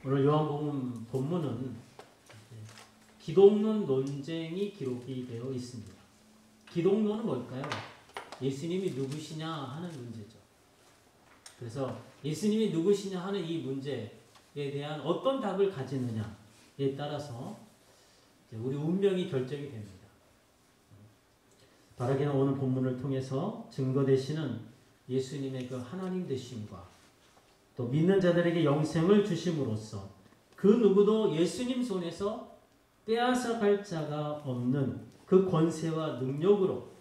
오늘 요한복음 본문은 기독론 논쟁이 기록이 되어 있습니다. 기독론은 뭘까요? 예수님이 누구시냐 하는 문제죠. 그래서 예수님이 누구시냐 하는 이 문제에 대한 어떤 답을 가지느냐에 따라서 우리 운명이 결정이 됩니다. 바라기는 오늘 본문을 통해서 증거되시는 예수님의 그 하나님 되심과 또 믿는 자들에게 영생을 주심으로써 그 누구도 예수님 손에서 빼앗아갈 자가 없는 그 권세와 능력으로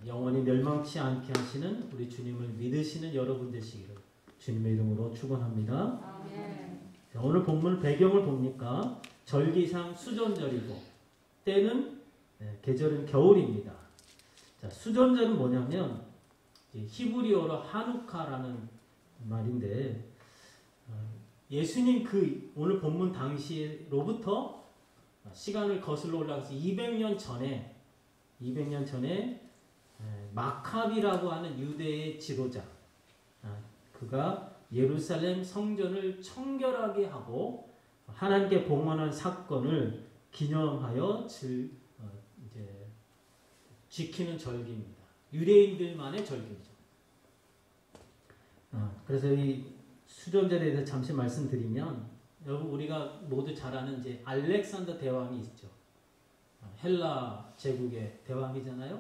영원히 멸망치 않게 하시는 우리 주님을 믿으시는 여러분 되시기를 주님의 이름으로 축원합니다. 아멘. 오늘 본문 배경을 봅니까? 절기상 수전절이고 때는 계절은 겨울입니다. 자, 수전절은 뭐냐면 히브리어로 하누카라는 말인데 예수님 그 오늘 본문 당시로부터 시간을 거슬러 올라가서 200년 전에 마카비라고 하는 유대의 지도자 그가 예루살렘 성전을 청결하게 하고 하나님께 봉헌한 사건을 기념하여 이제 지키는 절기입니다. 유대인들만의 절기죠. 그래서 이 수전절에 대해서 잠시 말씀드리면 여러분 우리가 모두 잘 아는 이제 알렉산더 대왕이 있죠. 헬라 제국의 대왕이잖아요.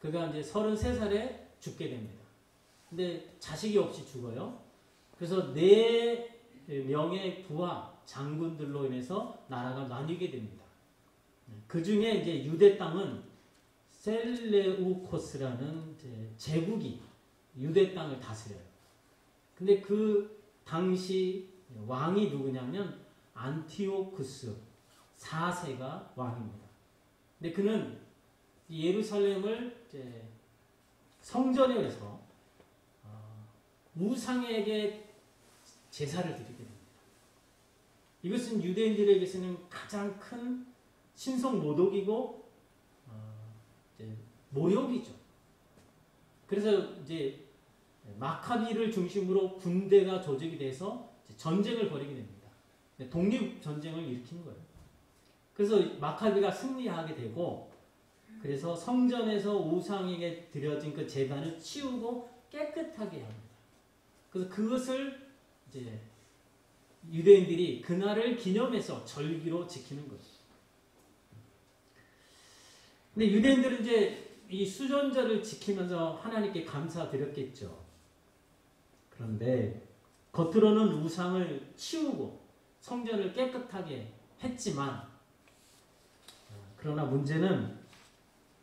그가 이제 33살에 죽게 됩니다. 근데 자식이 없이 죽어요. 그래서 4명의 부하 장군들로 인해서 나라가 나뉘게 됩니다. 그 중에 이제 유대 땅은 셀레우코스라는 제국이 유대 땅을 다스려요. 근데 그 당시 왕이 누구냐면 안티오쿠스 4세가 왕입니다. 근데 그는 예루살렘을 성전에서 우상에게 제사를 드리게 됩니다. 이것은 유대인들에게서는 가장 큰 신성 모독이고 모욕이죠. 그래서 이제 마카비를 중심으로 군대가 조직이 돼서 전쟁을 벌이게 됩니다. 독립 전쟁을 일으킨 거예요. 그래서 마카비가 승리하게 되고 그래서 성전에서 우상에게 드려진 그 제단을 치우고 깨끗하게 합니다. 그래서 그것을 이제 유대인들이 그날을 기념해서 절기로 지키는 거죠. 근데 유대인들은 이제 이 수전절을 지키면서 하나님께 감사드렸겠죠. 그런데 겉으로는 우상을 치우고 성전을 깨끗하게 했지만 그러나 문제는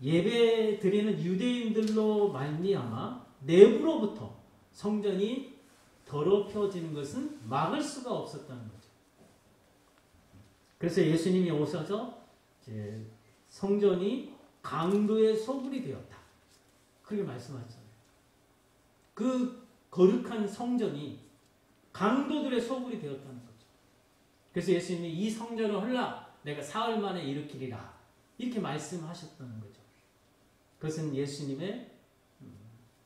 예배 드리는 유대인들로 말미암아 내부로부터 성전이 더럽혀지는 것은 막을 수가 없었다는 거죠. 그래서 예수님이 오셔서 성전이 강도의 소굴이 되었다. 그렇게 말씀하셨잖아요. 그 거룩한 성전이 강도들의 소굴이 되었다는 거죠. 그래서 예수님이 이 성전을 헐라 내가 사흘 만에 일으키리라 이렇게 말씀하셨다는 거죠. 그것은 예수님의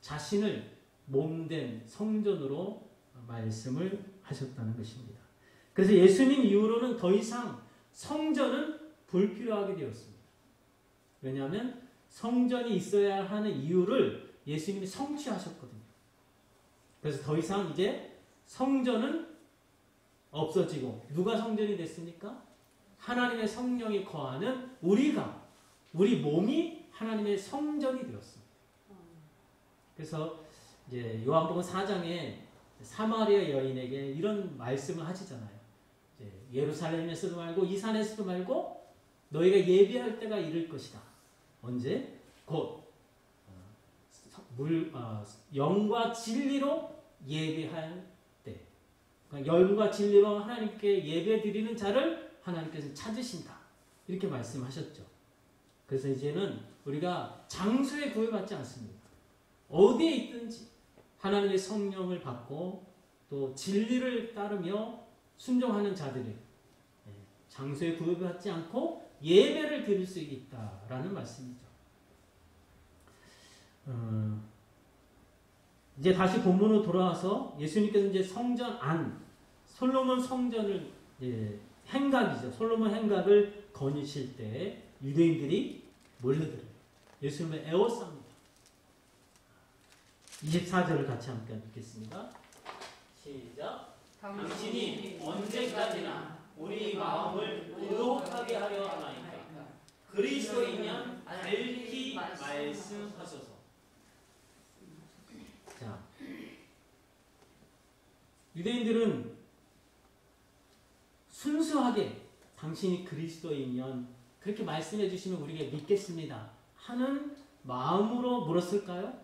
자신을 몸된 성전으로 말씀을 하셨다는 것입니다. 그래서 예수님 이후로는 더 이상 성전은 불필요하게 되었습니다. 왜냐하면 성전이 있어야 하는 이유를 예수님이 성취하셨거든요. 그래서 더 이상 이제 성전은 없어지고 누가 성전이 됐습니까? 하나님의 성령이 거하는 우리 몸이 하나님의 성전이 되었습니다. 그래서 이제 요한복음 4장에 사마리아 여인에게 이런 말씀을 하시잖아요. 예루살렘에서도 말고 이 산에서도 말고 너희가 예배할 때가 이를 것이다. 언제? 곧 영과 진리로 예배할 때. 그러니까 영과 진리로 하나님께 예배 드리는 자를 하나님께서 찾으신다. 이렇게 말씀하셨죠. 그래서 이제는 우리가 장소에 구애받지 않습니다. 어디에 있든지 하나님의 성령을 받고 또 진리를 따르며 순종하는 자들이 장소에 구애받지 않고 예배를 드릴 수 있다라는 말씀이죠. 이제 다시 본문으로 돌아와서 예수님께서 이제 성전 안 솔로몬 성전을 행각이죠. 솔로몬 행각을 거니실 때 유대인들이 몰려들어요. 예수님을 애워쌉니다. 24절을 같이 함께 읽겠습니다. 시작. 당신이 언제까지나 우리 마음을 의혹하게 하려 하나이까. 그리스도이면 밝히 말씀하소서. 자, 유대인들은 순수하게 당신이 그리스도이면 그렇게 말씀해 주시면 우리가 믿겠습니다 하는 마음으로 물었을까요?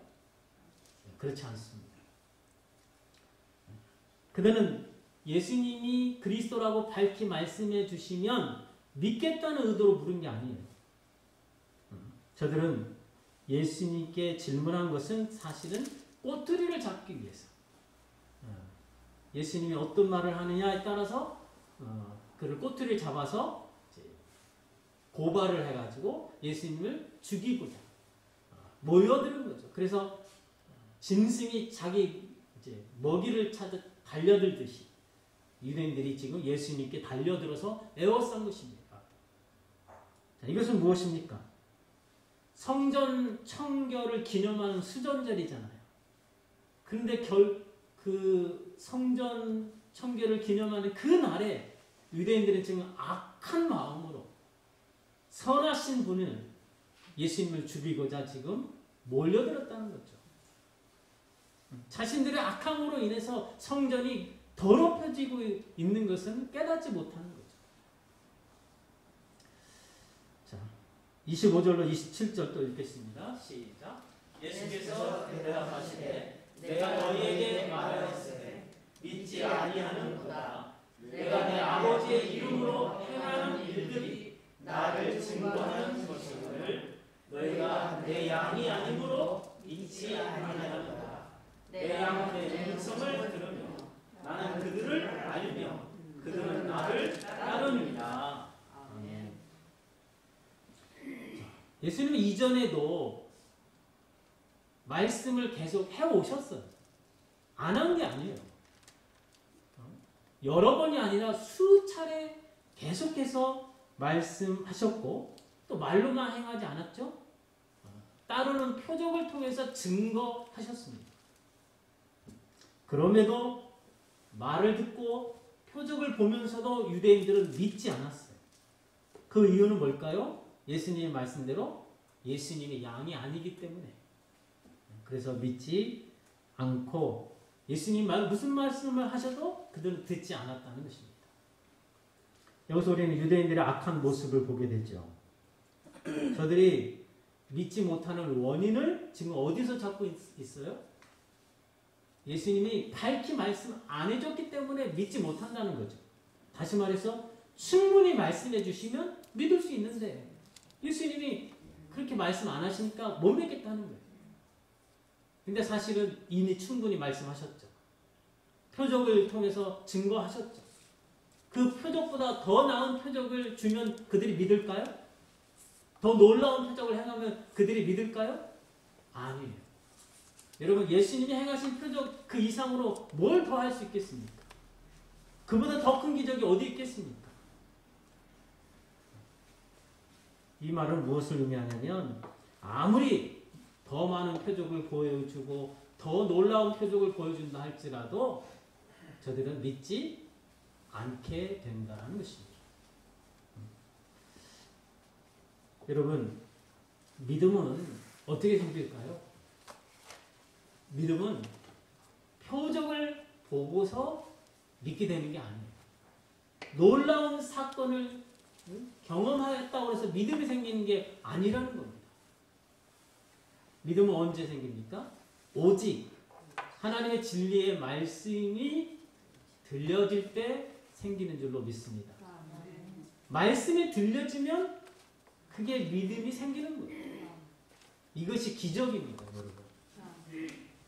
그렇지 않습니다. 그들은 예수님이 그리스도라고 밝히 말씀해 주시면 믿겠다는 의도로 물은 게 아니에요. 저들은 예수님께 질문한 것은 사실은 꼬투리를 잡기 위해서. 예수님이 어떤 말을 하느냐에 따라서 그를 꼬투리를 잡아서 고발을 해가지고 예수님을 죽이고자 모여드는 거죠. 그래서 짐승이 자기 먹이를 찾아 달려들듯이 유대인들이 지금 예수님께 달려들어서 애워싼 것입니다. 자, 이것은 무엇입니까? 성전 청결을 기념하는 수전절이잖아요. 그런데 그 성전 청결을 기념하는 그 날에 유대인들은 지금 악한 마음으로 선하신 분을 예수님을 죽이고자 지금 몰려들었다는 거죠. 자신들의 악함으로 인해서 성전이 더럽혀지고 있는 것은 깨닫지 못하는 거죠. 자, 25절로 27절 또 읽겠습니다. 시작. 예수께서 대답하시되 내가 너희에게 말하였으되 믿지 아니하는도다. 내가 내 아버지의 이름으로 행하는 일들이 나를 증거하는 것임을 너희가 내 양이 아니므로 믿지 아니하는도다. 내 양의 음성을 들으며 나는 그들을 알며 그들은 나를 따르느니라. 아멘. 예수님은 이전에도 말씀을 계속 해오셨어요. 안 한 게 아니에요. 여러 번이 아니라 수차례 계속해서 말씀하셨고 또 말로만 행하지 않았죠? 따르는 표적을 통해서 증거하셨습니다. 그럼에도 말을 듣고 표적을 보면서도 유대인들은 믿지 않았어요. 그 이유는 뭘까요? 예수님의 말씀대로 예수님의 양이 아니기 때문에. 그래서 믿지 않고 예수님 무슨 말씀을 하셔도 그들은 듣지 않았다는 것입니다. 여기서 우리는 유대인들의 악한 모습을 보게 되죠. 저들이 믿지 못하는 원인을 지금 어디서 찾고 있어요? 예수님이 밝히 말씀 안 해줬기 때문에 믿지 못한다는 거죠. 다시 말해서 충분히 말씀해 주시면 믿을 수 있는데 예수님이 그렇게 말씀 안 하시니까 못 믿겠다는 거예요. 근데 사실은 이미 충분히 말씀하셨죠. 표적을 통해서 증거하셨죠. 그 표적보다 더 나은 표적을 주면 그들이 믿을까요? 더 놀라운 표적을 행하면 그들이 믿을까요? 아니에요. 여러분, 예수님이 행하신 표적 그 이상으로 뭘 더 할 수 있겠습니까? 그보다 더 큰 기적이 어디 있겠습니까? 이 말은 무엇을 의미하냐면 아무리 더 많은 표적을 보여주고 더 놀라운 표적을 보여준다 할지라도 저들은 믿지 않게 된다는 것입니다. 여러분, 믿음은 어떻게 생길까요? 믿음은 표적을 보고서 믿게 되는 게 아니에요. 놀라운 사건을 경험했다고 해서 믿음이 생기는 게 아니라는 겁니다. 믿음은 언제 생깁니까? 오직 하나님의 진리의 말씀이 들려질 때 생기는 줄로 믿습니다. 말씀이 들려지면 그게 믿음이 생기는 거예요. 이것이 기적입니다, 여러분.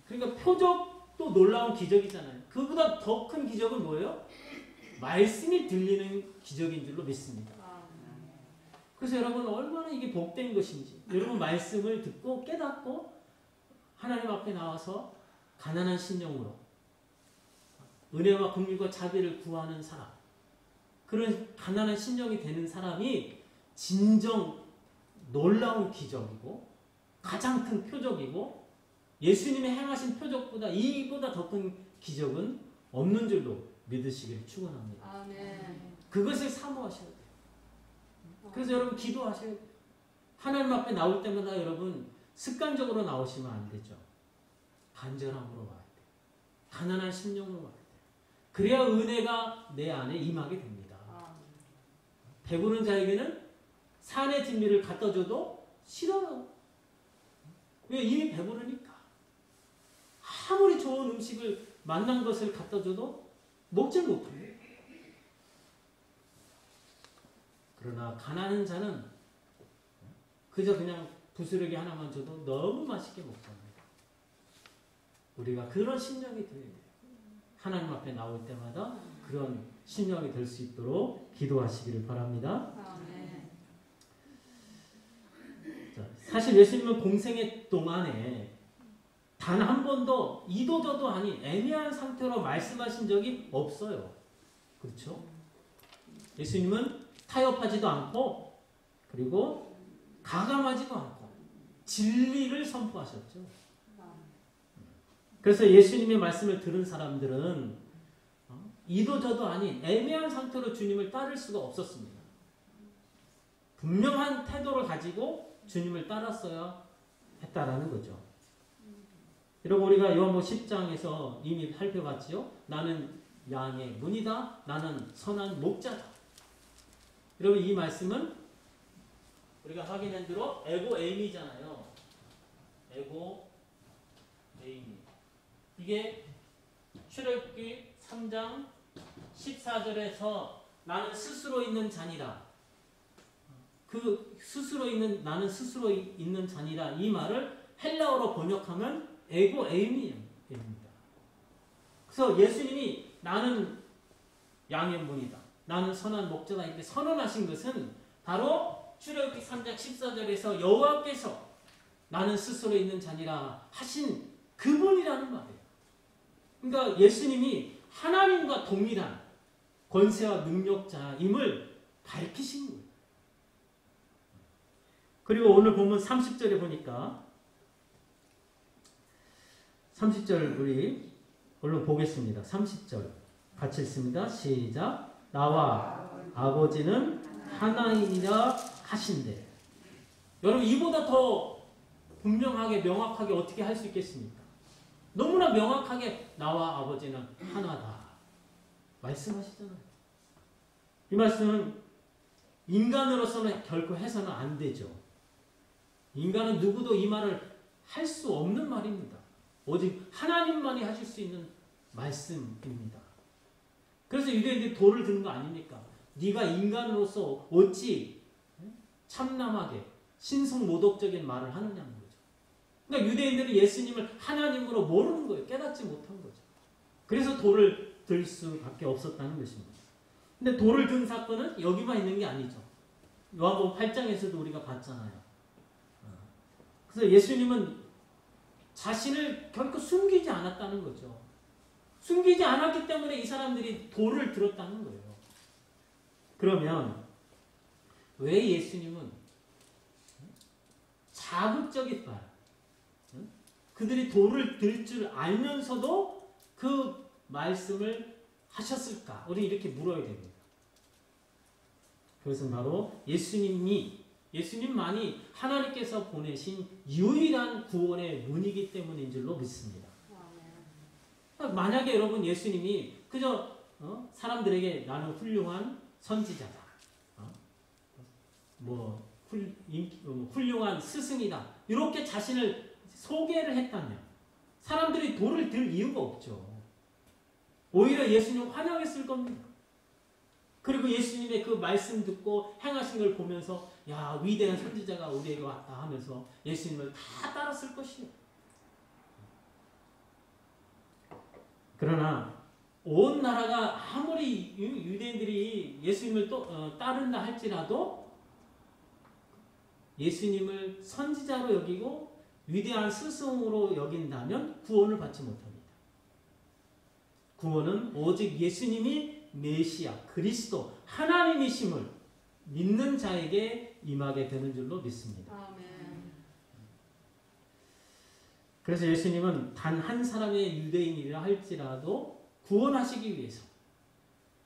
그러니까 표적도 놀라운 기적이잖아요. 그보다 더 큰 기적은 뭐예요? 말씀이 들리는 기적인 줄로 믿습니다. 그래서 여러분 얼마나 이게 복된 것인지 여러분 말씀을 듣고 깨닫고 하나님 앞에 나와서 가난한 심령으로 은혜와 긍휼과 자비를 구하는 사람, 그런 가난한 심령이 되는 사람이 진정 놀라운 기적이고 가장 큰 표적이고 예수님의 행하신 표적보다 이보다 더 큰 기적은 없는 줄로 믿으시기를 축원합니다. 아멘. 그것을 사모하셔야 돼요. 그래서 여러분 기도하셔야 돼요. 하나님 앞에 나올 때마다 여러분 습관적으로 나오시면 안 되죠. 간절함으로 와야 돼요. 가난한 심령으로 와야 돼요. 그래야 은혜가 내 안에 임하게 됩니다. 배부른 자에게는 산의 진미를 갖다 줘도 싫어요. 왜? 이미 배부르니까. 아무리 좋은 음식을 만난 것을 갖다 줘도 먹지 못해요. 그러나 가난한 자는 그저 그냥 부스러기 하나만 줘도 너무 맛있게 먹잖아요. 우리가 그런 심령이 되어야 돼요. 하나님 앞에 나올 때마다 그런 심령이 될 수 있도록 기도하시기를 바랍니다. 자, 사실 예수님은 공생의 동안에 단 한 번도 이도저도 아닌 애매한 상태로 말씀하신 적이 없어요. 그렇죠? 예수님은 타협하지도 않고 그리고 가감하지도 않고 진리를 선포하셨죠. 그래서 예수님의 말씀을 들은 사람들은 이도저도 아닌 애매한 상태로 주님을 따를 수가 없었습니다. 분명한 태도를 가지고 주님을 따랐어야 했다라는 거죠. 여러분 우리가 요한복음 10장에서 이미 살펴봤지요. 나는 양의 문이다. 나는 선한 목자다. 여러분 이 말씀은 우리가 확인한 대로 에고 에임이잖아요. 에고 에임. 이게 출애굽기 3장 14절에서 나는 스스로 있는 자니라. 그 스스로 있는 나는 스스로 있는 자니라 이 말을 헬라어로 번역하면 에고 에임입니다. 그래서 예수님이 나는 양의 문이다. 나는 선한 목자다 이렇게 선언하신 것은 바로 출애굽기 3장 14절에서 여호와께서 나는 스스로 있는 자니라 하신 그분이라는 말이에요. 그러니까 예수님이 하나님과 동일한 권세와 능력자임을 밝히신 거예요. 그리고 오늘 보면 30절에 보니까 30절 우리 얼른 보겠습니다. 30절 같이 읽습니다. 시작. 나와 아버지는 하나이니라 하신대. 여러분 이보다 더 분명하게 명확하게 어떻게 할 수 있겠습니까? 너무나 명확하게 나와 아버지는 하나다 말씀하시잖아요. 이 말씀은 인간으로서는 결코 해서는 안 되죠. 인간은 누구도 이 말을 할 수 없는 말입니다. 오직 하나님만이 하실 수 있는 말씀입니다. 그래서 유대인들이 돌을 드는 거 아닙니까? 네가 인간으로서 어찌 참남하게 신성모독적인 말을 하느냐는 거죠. 그러니까 유대인들은 예수님을 하나님으로 모르는 거예요. 깨닫지 못한 거죠. 그래서 돌을 들 수밖에 없었다는 것입니다. 근데 돌을 든 사건은 여기만 있는 게 아니죠. 요한복음 8장에서도 우리가 봤잖아요. 그래서 예수님은 자신을 결코 숨기지 않았다는 거죠. 숨기지 않았기 때문에 이 사람들이 돌을 들었다는 거예요. 그러면 왜 예수님은 자극적인 말, 그들이 돌을 들 줄 알면서도 그 말씀을 하셨을까? 우리 이렇게 물어야 됩니다. 그것은 바로 예수님만이 하나님께서 보내신 유일한 구원의 문이기 때문인 줄로 믿습니다. 만약에 여러분 예수님이 그저 사람들에게 나는 훌륭한 선지자다, 훌륭한 스승이다 이렇게 자신을 소개를 했다면 사람들이 돌을 들 이유가 없죠. 오히려 예수님 환영했을 겁니다. 그리고 예수님의 그 말씀 듣고 행하신 걸 보면서 야 위대한 선지자가 우리에게 왔다 하면서 예수님을 다 따랐을 것이에요. 그러나 온 나라가 아무리 유대인들이 예수님을 따른다 할지라도 예수님을 선지자로 여기고 위대한 스승으로 여긴다면 구원을 받지 못합니다. 구원은 오직 예수님이 메시아, 그리스도, 하나님이심을 믿는 자에게 임하게 되는 줄로 믿습니다. 아멘. 그래서 예수님은 단 한 사람의 유대인이라 할지라도 구원하시기 위해서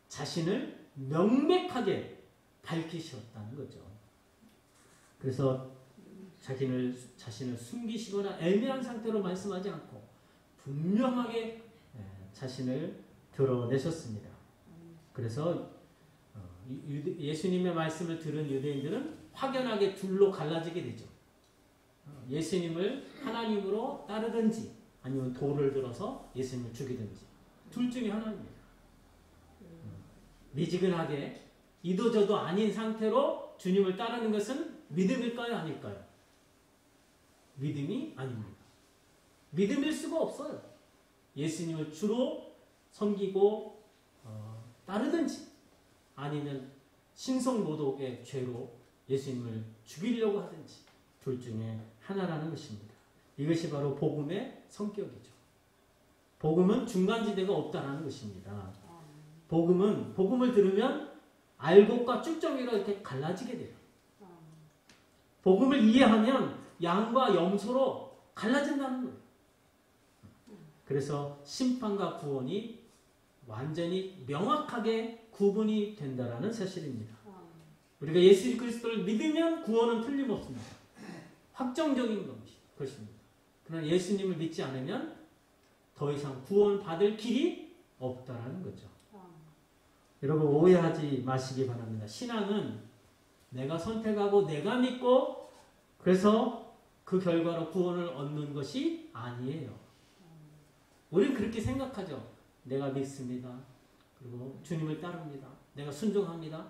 자신을 명백하게 밝히셨다는 거죠. 그래서 자신을 숨기시거나 애매한 상태로 말씀하지 않고 분명하게 자신을 드러내셨습니다. 그래서 예수님의 말씀을 들은 유대인들은 확연하게 둘로 갈라지게 되죠. 예수님을 하나님으로 따르든지 아니면 돌을 들어서 예수님을 죽이든지 둘 중에 하나입니다. 미지근하게 이도저도 아닌 상태로 주님을 따르는 것은 믿음일까요? 아닐까요? 믿음이 아닙니다. 믿음일 수가 없어요. 예수님을 주로 섬기고 따르든지 아니면 신성모독의 죄로 예수님을 죽이려고 하든지 둘 중에 하나라는 것입니다. 이것이 바로 복음의 성격이죠. 복음은 중간지대가 없다라는 것입니다. 복음을 들으면 알곡과 쭉정이로 이렇게 갈라지게 돼요. 복음을 이해하면 양과 염소로 갈라진다는 거예요. 그래서 심판과 구원이 완전히 명확하게 구분이 된다라는 사실입니다. 우리가 예수 그리스도를 믿으면 구원은 틀림없습니다. 확정적인 것입니다. 그러나 예수님을 믿지 않으면 더 이상 구원받을 길이 없다라는 거죠. 여러분 오해하지 마시기 바랍니다. 신앙은 내가 선택하고 내가 믿고 그래서 그 결과로 구원을 얻는 것이 아니에요. 우리는 그렇게 생각하죠. 내가 믿습니다. 그리고 주님을 따릅니다. 내가 순종합니다.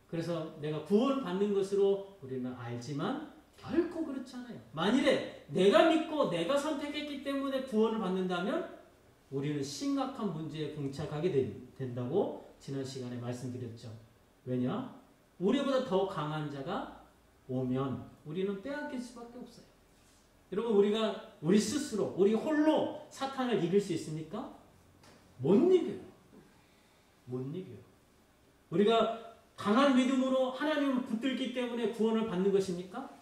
그래서 내가 구원받는 것으로 우리는 알지만 결코 그렇지 않아요. 만일에 내가 믿고 내가 선택했기 때문에 구원을 받는다면 우리는 심각한 문제에 봉착하게 된다고 지난 시간에 말씀드렸죠. 왜냐? 우리보다 더 강한 자가 오면 우리는 빼앗길 수밖에 없어요. 여러분 우리 스스로 우리 홀로 사탄을 이길 수 있습니까? 못 이겨요. 못 이겨요. 우리가 강한 믿음으로 하나님을 붙들기 때문에 구원을 받는 것입니까?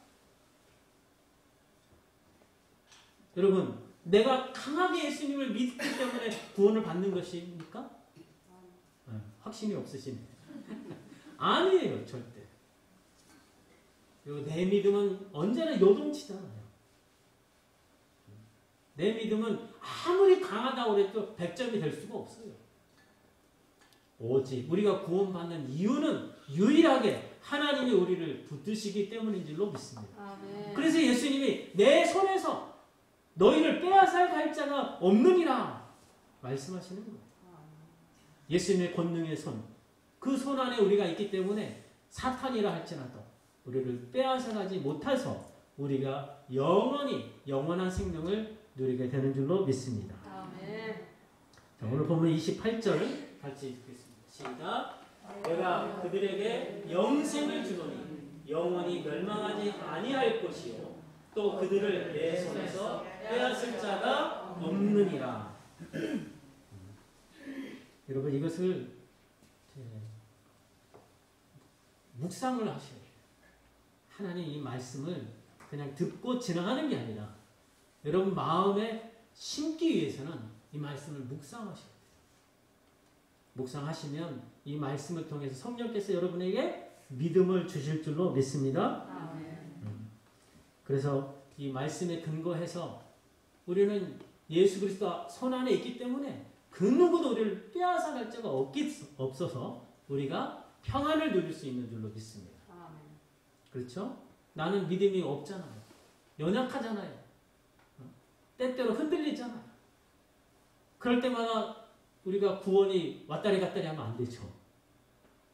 여러분 내가 강하게 예수님을 믿기 때문에 구원을 받는 것입니까? 확신이 없으시네. 아니에요. 절대. 그리고 내 믿음은 언제나 요동치잖아요. 내 믿음은 아무리 강하다고 해도 100점이 될 수가 없어요. 오직 우리가 구원받는 이유는 유일하게 하나님이 우리를 붙드시기 때문인 줄로 믿습니다. 아멘. 그래서 예수님이 내 손에서 너희를 빼앗아 갈 자가 없느니라 말씀하시는 거예요. 예수님의 권능의 손, 그 손 안에 우리가 있기 때문에 사탄이라 할지라도 우리를 빼앗아 가지 못해서 우리가 영원한 생명을 누리게 되는 줄로 믿습니다. 아멘. 자, 오늘 보면 28절 같이 읽겠습니다. 시작. 내가 그들에게 영생을 주노니 영원히 멸망하지 아니할 것이요 또 그들을 내 손에서 빼앗을 자가 없느니라. 여러분 이것을 묵상을 하셔야 돼요. 하나님 이 말씀을 그냥 듣고 지나가는 게 아니라 여러분 마음에 심기 위해서는 이 말씀을 묵상하셔야 돼요. 묵상하시면 이 말씀을 통해서 성령께서 여러분에게 믿음을 주실 줄로 믿습니다. 그래서 이 말씀에 근거해서 우리는 예수 그리스도 손 안에 있기 때문에 그 누구도 우리를 빼앗아 갈 자가 없어서 우리가 평안을 누릴 수 있는 줄로 믿습니다. 그렇죠? 나는 믿음이 없잖아요. 연약하잖아요. 때때로 흔들리잖아요. 그럴 때마다 우리가 구원이 왔다리 갔다리 하면 안 되죠.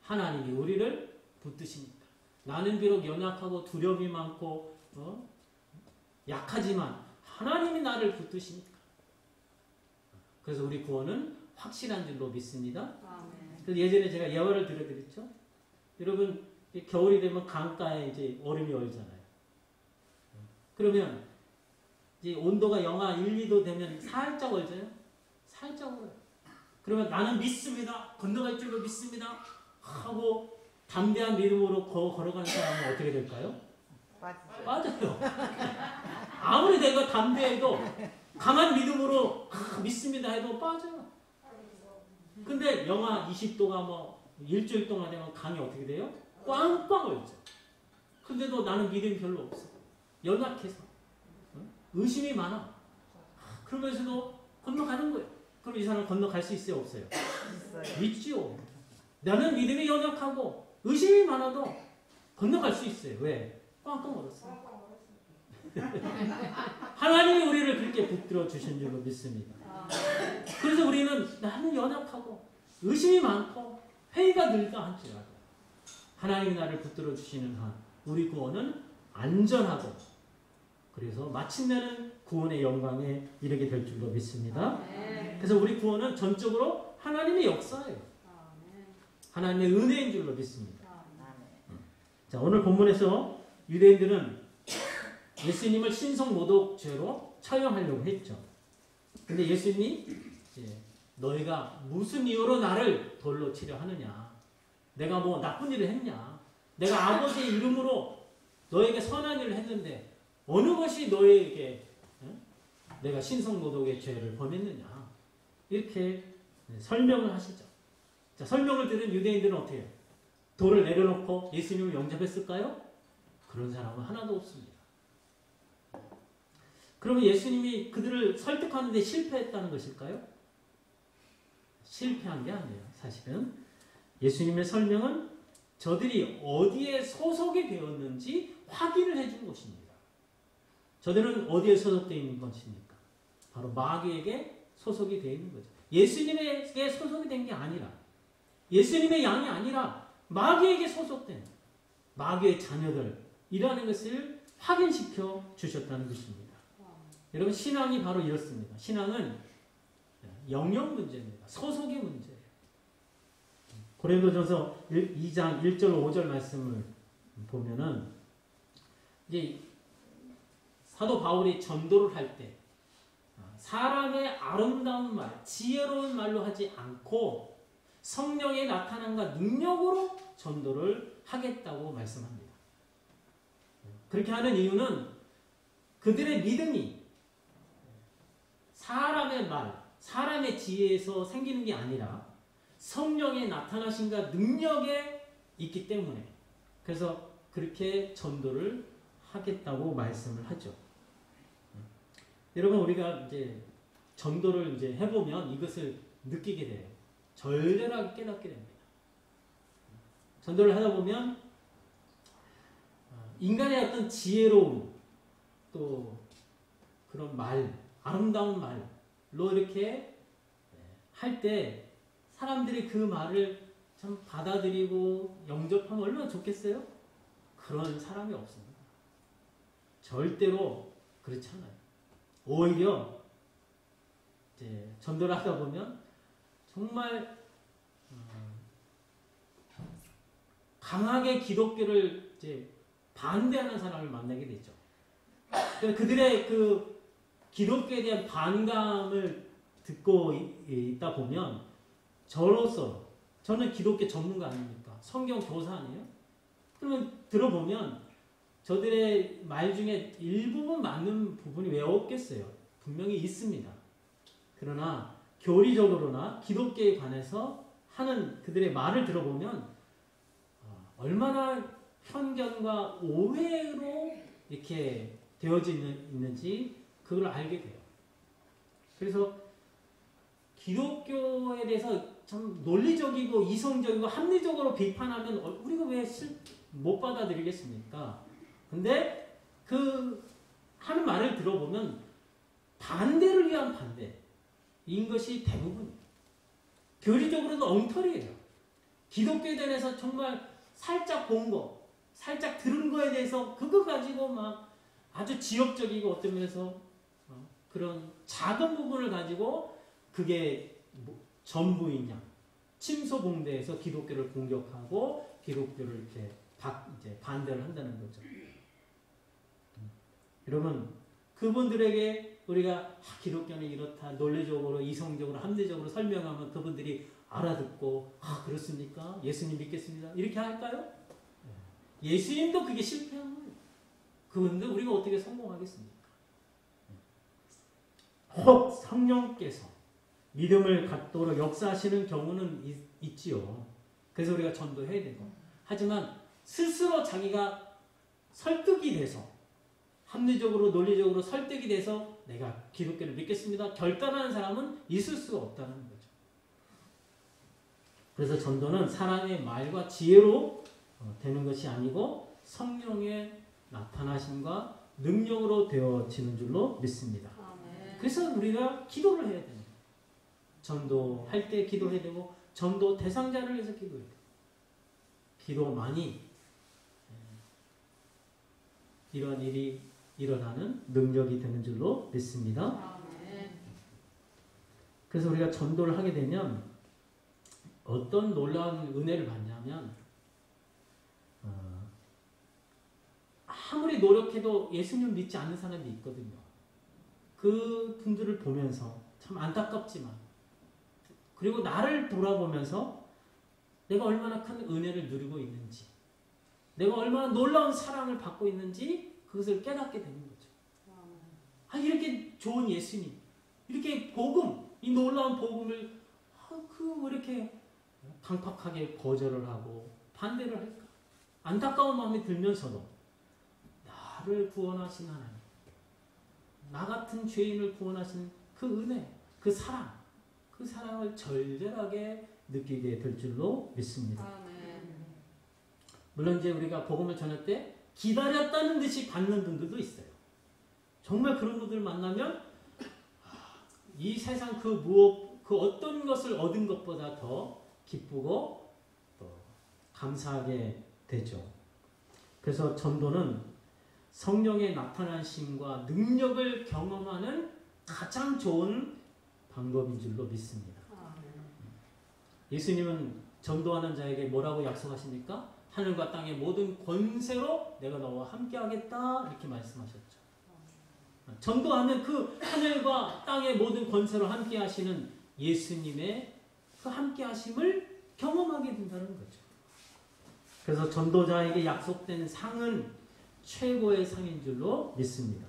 하나님이 우리를 붙드시니까. 나는 비록 연약하고 두려움이 많고 약하지만 하나님이 나를 붙드시니까. 그래서 우리 구원은 확실한 줄로 믿습니다. 그래서 예전에 제가 예화를 들려드렸죠. 여러분 겨울이 되면 강가에 이제 얼음이 얼잖아요. 그러면 이제 온도가 영하 1, 2도 되면 살짝 얼져요. 살짝 얼어요. 그러면 나는 믿습니다. 건너갈 줄로 믿습니다. 하고 담대한 믿음으로 걸어가는 사람은 어떻게 될까요? 빠져요. 아무리 내가 담대해도 강한 믿음으로 믿습니다 해도 빠져요. 근데 영하 20도가 뭐 일주일 동안 되면 강이 어떻게 돼요? 꽝꽝 얼죠. 근데도 나는 믿음이 별로 없어. 연약해서. 의심이 많아. 그러면서도 건너가는 거예요. 그럼 이 사람 건너갈 수 있어요? 없어요? 믿지요. 나는 믿음이 연약하고 의심이 많아도 건너갈 수 있어요. 왜? 꽝꽝 얼었어요. 하나님이 우리를 그렇게 붙들어 주신 줄로 믿습니다. 그래서 우리는 나는 연약하고 의심이 많고 회의가 늘다 할지라도 하나님이 나를 붙들어 주시는 한 우리 구원은 안전하고 그래서 마침내는 구원의 영광에 이르게 될 줄로 믿습니다. 그래서 우리 구원은 전적으로 하나님의 역사예요. 하나님의 은혜인 줄로 믿습니다. 자, 오늘 본문에서 유대인들은 예수님을 신성모독죄로 처형하려고 했죠. 근데 예수님이 너희가 무슨 이유로 나를 돌로 치려 하느냐? 내가 뭐 나쁜 일을 했냐? 내가 아버지의 이름으로 너에게 선한 일을 했는데 어느 것이 너에게 내가 신성모독의 죄를 범했느냐? 이렇게 설명을 하시죠. 자, 설명을 들은 유대인들은 어떻게 해요? 돌을 내려놓고 예수님을 영접했을까요? 그런 사람은 하나도 없습니다. 그러면 예수님이 그들을 설득하는 데 실패했다는 것일까요? 실패한 게 아니에요. 사실은 예수님의 설명은 저들이 어디에 소속이 되었는지 확인을 해준 것입니다. 저들은 어디에 소속되어 있는 것입니까? 바로 마귀에게 소속이 되어 있는 거죠. 예수님에게 소속이 된 게 아니라 예수님의 양이 아니라 마귀에게 소속된 마귀의 자녀들이라는 것을 확인시켜 주셨다는 것입니다. 여러분, 신앙이 바로 이렇습니다. 신앙은 영역 문제입니다. 소속의 문제예요. 고린도전서 2장 1절 5절 말씀을 보면은 이제 사도 바울이 전도를 할 때 사람의 아름다운 말, 지혜로운 말로 하지 않고 성령의 나타남과 능력으로 전도를 하겠다고 말씀합니다. 그렇게 하는 이유는 그들의 믿음이 사람의 말, 사람의 지혜에서 생기는 게 아니라 성령의 나타나심과 능력에 있기 때문에 그래서 그렇게 전도를 하겠다고 말씀을 하죠. 여러분, 우리가 이제 전도를 이제 해보면 이것을 느끼게 돼요. 절절하게 깨닫게 됩니다. 전도를 하다 보면 인간의 어떤 지혜로움 또 그런 말, 아름다운 말로 이렇게 할 때 사람들이 그 말을 참 받아들이고 영접하면 얼마나 좋겠어요? 그런 사람이 없습니다. 절대로 그렇지 않아요. 오히려 이제 전도를 하다 보면 정말 강하게 기독교를 이제 반대하는 사람을 만나게 되죠. 그들의 그 기독교에 대한 반감을 듣고 있다 보면 저로서 저는 기독교 전문가 아닙니까? 성경 교사 아니에요? 그러면 들어보면 저들의 말 중에 일부분 맞는 부분이 왜 없겠어요? 분명히 있습니다. 그러나 교리적으로나 기독교에 관해서 하는 그들의 말을 들어보면 얼마나 편견과 오해로 이렇게 되어져 있는지 그걸 알게 돼요. 그래서 기독교에 대해서 참 논리적이고 이성적이고 합리적으로 비판하면 우리가 왜 못 받아들이겠습니까? 근데 그 하는 말을 들어보면 반대를 위한 반대인 것이 대부분이에요. 교리적으로도 엉터리예요. 기독교에 대해서 정말 살짝 본 거, 살짝 들은 거에 대해서 그거 가지고 막 아주 지역적이고 어떤 면에서 그런 작은 부분을 가지고 그게 전부인 양 침소봉대에서 기독교를 공격하고 기독교를 이렇게 이제 반대를 한다는 거죠. 여러분, 그분들에게 우리가 기독교는 이렇다, 논리적으로, 이성적으로, 합리적으로 설명하면 그분들이 알아듣고 그렇습니까? 예수님 믿겠습니다. 이렇게 할까요? 예수님도 그게 실패한 거예요. 그런데 우리가 어떻게 성공하겠습니까? 혹 성령께서 믿음을 갖도록 역사하시는 경우는 있지요. 그래서 우리가 전도해야 되고. 하지만 스스로 자기가 설득이 돼서, 합리적으로 논리적으로 설득이 돼서 내가 기독교를 믿겠습니다 결단하는 사람은 있을 수가 없다는 거죠. 그래서 전도는 사람의 말과 지혜로 되는 것이 아니고 성령의 나타나심과 능력으로 되어지는 줄로 믿습니다. 그래서 우리가 기도를 해야 됩니다. 전도할 때 기도해야 되고, 전도 대상자를 위해서 기도해야 돼요. 기도만이 이런 일이 일어나는 능력이 되는 줄로 믿습니다. 그래서 우리가 전도를 하게 되면 어떤 놀라운 은혜를 받냐면, 아무리 노력해도 예수님 믿지 않는 사람이 있거든요. 그 분들을 보면서 참 안타깝지만, 그리고 나를 돌아보면서 내가 얼마나 큰 은혜를 누리고 있는지, 내가 얼마나 놀라운 사랑을 받고 있는지 그것을 깨닫게 되는 거죠. 이렇게 좋은 예수님, 이렇게 복음, 이 놀라운 복음을 왜 이렇게 강팍하게 거절을 하고 반대를 할까? 안타까운 마음이 들면서도 나를 구원하신 하나님, 나 같은 죄인을 구원하신 그 은혜, 그 사랑, 그 사랑을 절절하게 느끼게 될 줄로 믿습니다. 물론 이제 우리가 복음을 전할 때 기다렸다는 듯이 받는 분들도 있어요. 정말 그런 분들 만나면 이 세상 그 어떤 것을 얻은 것보다 더 기쁘고 또 감사하게 되죠. 그래서 전도는 성령의 나타나심과 능력을 경험하는 가장 좋은 방법인 줄로 믿습니다. 예수님은 전도하는 자에게 뭐라고 약속하십니까? 하늘과 땅의 모든 권세로 내가 너와 함께 하겠다, 이렇게 말씀하셨죠. 전도하면 그 하늘과 땅의 모든 권세로 함께 하시는 예수님의 그 함께 하심을 경험하게 된다는 거죠. 그래서 전도자에게 약속된 상은 최고의 상인 줄로 믿습니다.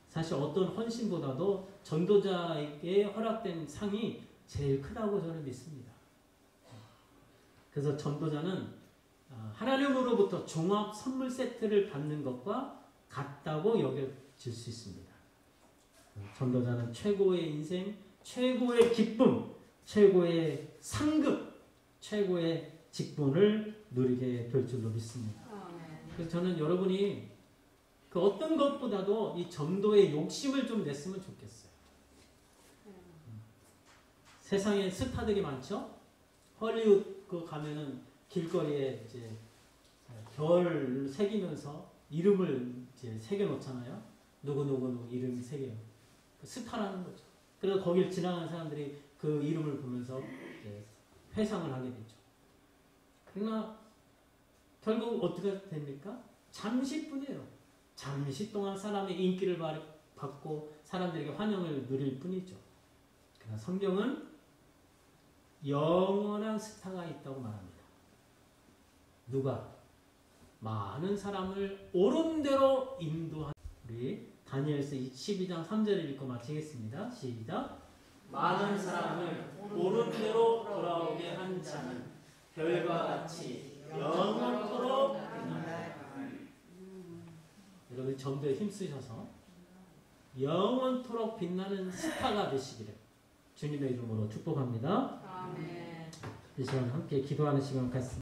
사실 어떤 헌신보다도 전도자에게 허락된 상이 제일 크다고 저는 믿습니다. 그래서 전도자는 하나님으로부터 종합 선물 세트를 받는 것과 같다고 여겨질 수 있습니다. 전도자는 최고의 인생, 최고의 기쁨, 최고의 상급, 최고의 직분을 누리게 될 줄로 믿습니다. 그래서 저는 여러분이 그 어떤 것보다도 이 전도의 욕심을 좀 냈으면 좋겠어요. 세상에 스타들이 많죠? 헐리우드 가면은 길거리에 이제 별 새기면서 이름을 이제 새겨놓잖아요. 누구 이름 새겨요. 스타라는 거죠. 그래서 거길 지나가는 사람들이 그 이름을 보면서 이제 회상을 하게 되죠. 그러나 결국 어떻게 됩니까? 잠시뿐이에요. 잠시 동안 사람의 인기를 받고 사람들에게 환영을 누릴 뿐이죠. 그러나 성경은 영원한 스타가 있다고 말합니다. 누가? 많은 사람을 옳은 대로 인도한. 우리 다니엘서 12장 3절을 읽고 마치겠습니다. 시작. 많은 사람을 옳은 대로 돌아오게 한 자는 별과 같이 영원토록 빛난다. 여러분 전도에 힘쓰셔서 영원토록 빛나는 스타가 되시기를 주님의 이름으로 축복합니다. 아멘. 이 시간 함께 기도하는 시간 갖습니다.